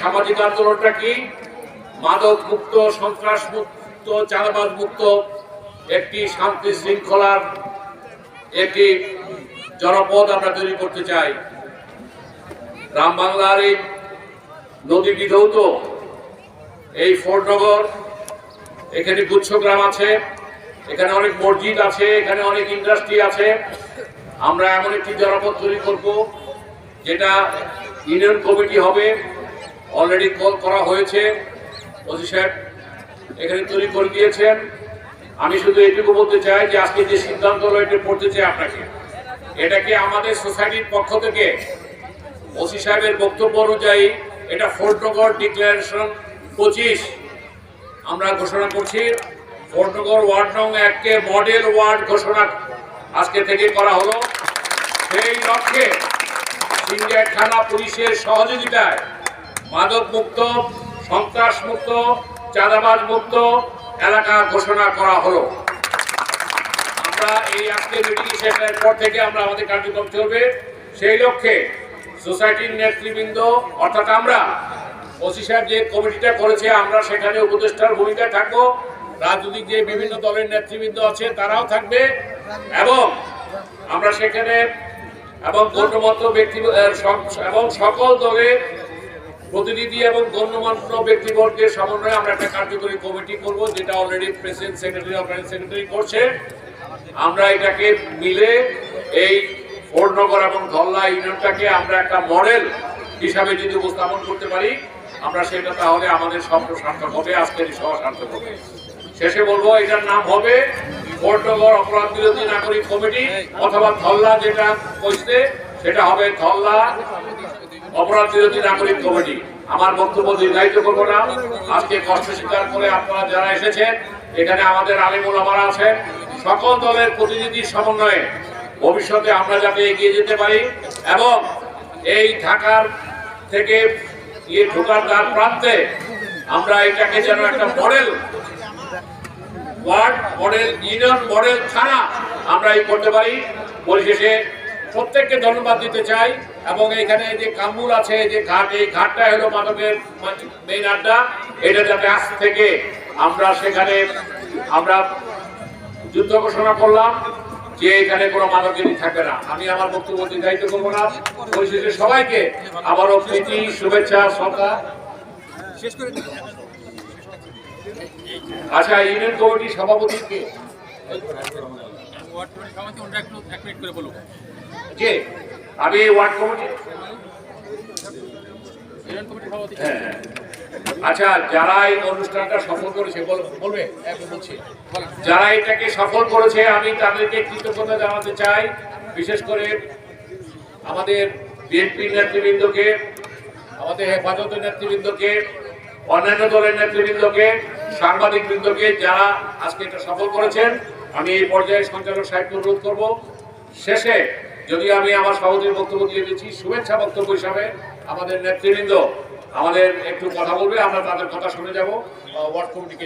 সামাজিক আন্দোলনটা কি? মাদক মুক্ত, সন্ত্রাস মুক্ত, চাঁদাবাজ মুক্ত একটি শান্তি শৃঙ্খলার একটি জনপদ আমরা তৈরি করতে চাই। গ্রাম বাংলার এই নদী বিধৌত এই ফোর্টনগর, এখানে গুচ্ছ গ্রাম আছে, এখানে অনেক মসজিদ আছে, এখানে অনেক ইন্ডাস্ট্রি আছে। আমরা এমন একটি জনপদ তৈরি করব যেটা ইউনিয়ন কমিটি হবে, অলরেডি কল করা হয়েছে, ওসি সাহেব এখানে তৈরি করে দিয়েছেন। আমি শুধু এটুকু বলতে চাই যে আজকে যে সিদ্ধান্ত হলো এটা পড়তে চাই আপনাকে, এটাকে আমাদের সোসাইটির পক্ষ থেকে ওসি সাহেবের বক্তব্য অনুযায়ী এটা ফোর্টনগর ডিক্লারেশন 25 আমরা ঘোষণা করছি। ফোর্টনগর ওয়ার্ড নং 1-কে মডেল ওয়ার্ড ঘোষণা আজকে থেকে করা হলো। সেই লক্ষ্যে সিংগাইর থানা পুলিশের সহযোগিতায় মাদক মুক্ত, সন্ত্রাস মুক্ত, চাঁদাবাজ মুক্ত এলাকা ঘোষণা করা হলো। আমরা এই আজকে মিটিং শেষের পর থেকে আমরা আমাদের কার্যক্রম চলবে। সেই লক্ষ্যে সোসাইটির নেতৃবৃন্দ অর্থাৎ আমরা, ওসি সাহেব যে কমিটিটা করেছে, আমরা সেখানে উপদেষ্টার ভূমিকায় থাকবো। রাজনৈতিক যে বিভিন্ন দলের নেতৃবৃন্দ আছে তারাও থাকবে এবং আমরা সেখানে এবং গণ্যমান্য ব্যক্তি এবং সকল দলের প্রতিনিধি এবং গণ্যমান্য ব্যক্তিবর্গের সমন্বয়ে আমরা একটা কার্যকরী কমিটি করব, যেটা already president secretary organising secretary করছে। আমরা এটাকে মিলে এই ফোর্টনগর এবং ধল্লা ইউনিয়নটাকে আমরা একটা মডেল হিসাবে যদি উপস্থাপন করতে পারি, আমরা সেটা তাহলে আমাদের স্বপ্ন সার্থক হবে, আজকের সভা সার্থক হবে। শেষে বলবো এটার নাম হবে ফোর্টনগর অপরাধ বিরোধী নাগরিক কমিটি, অথবা ধল্লা যেটা কইছে সেটা হবে ধল্লা অপরাধ বিরোধী নাগরিক কমিটি। আমার বক্তব্য দীর্ঘায়িত করবো না। আজকে কষ্ট স্বীকার করে আপনারা যারা এসেছেন, এখানে আমাদের আলেম ওলামারা আছেন, সকল দলের প্রতিনিধির সমন্বয়ে ভবিষ্যতে আমরা যাতে এগিয়ে যেতে পারি এবং এই ঢাকার থেকে ঢোকার দ্বার প্রান্তে আমরা এটাকে যেন একটা model ward, model union, model থানা আমরা এই করতে পারি। পরিশেষে প্রত্যেককে ধন্যবাদ দিতে চাই এবং এখানে যে কামরুল আছে, যে ঘাট, এই ঘাটটা হলো মাদকের মেইন আড্ডা। এটা যাতে আজ থেকে আমরা সেখানে আমরা যুদ্ধ ঘোষণা করলাম যে এখানে কোনো মাদকেরই থাকবে না। আমি আমার বক্তব্য দীর্ঘায়িত করবো না। পরিশেষে সবাইকে আবারও প্রীতি, শুভেচ্ছা, শ্রদ্ধা। আচ্ছা, ইউনিয়ন কমিটির সভাপতি কে? কে? আমি ওয়ার্ড কমিটি। হ্যাঁ, আচ্ছা, যারা এই অনুষ্ঠানটা সফল করেছে বলবে, যারা এটাকে সফল করেছে আমি তাদেরকে কৃতজ্ঞতা জানাতে চাই। বিশেষ করে আমাদের বিএনপির নেতৃবৃন্দকে, আমাদের হেফাজতের নেতৃবৃন্দকে, অন্যান্য দলের নেতৃবৃন্দকে, সাংবাদিক বৃন্দকে, যারা আজকে এটা সফল করেছেন। আমি এই পর্যায়ে সঞ্চালক সাহেবকে অনুরোধ করব, শেষে যদি আমি আমার সভাপতির বক্তব্য দিয়ে দিচ্ছি, শুভেচ্ছা বক্তব্য হিসাবে আমাদের নেতৃবৃন্দ আমাদের একটু কথা বলবে, আমরা তাদের কথা শুনে যাব। ওয়ার্ড কমিটিকে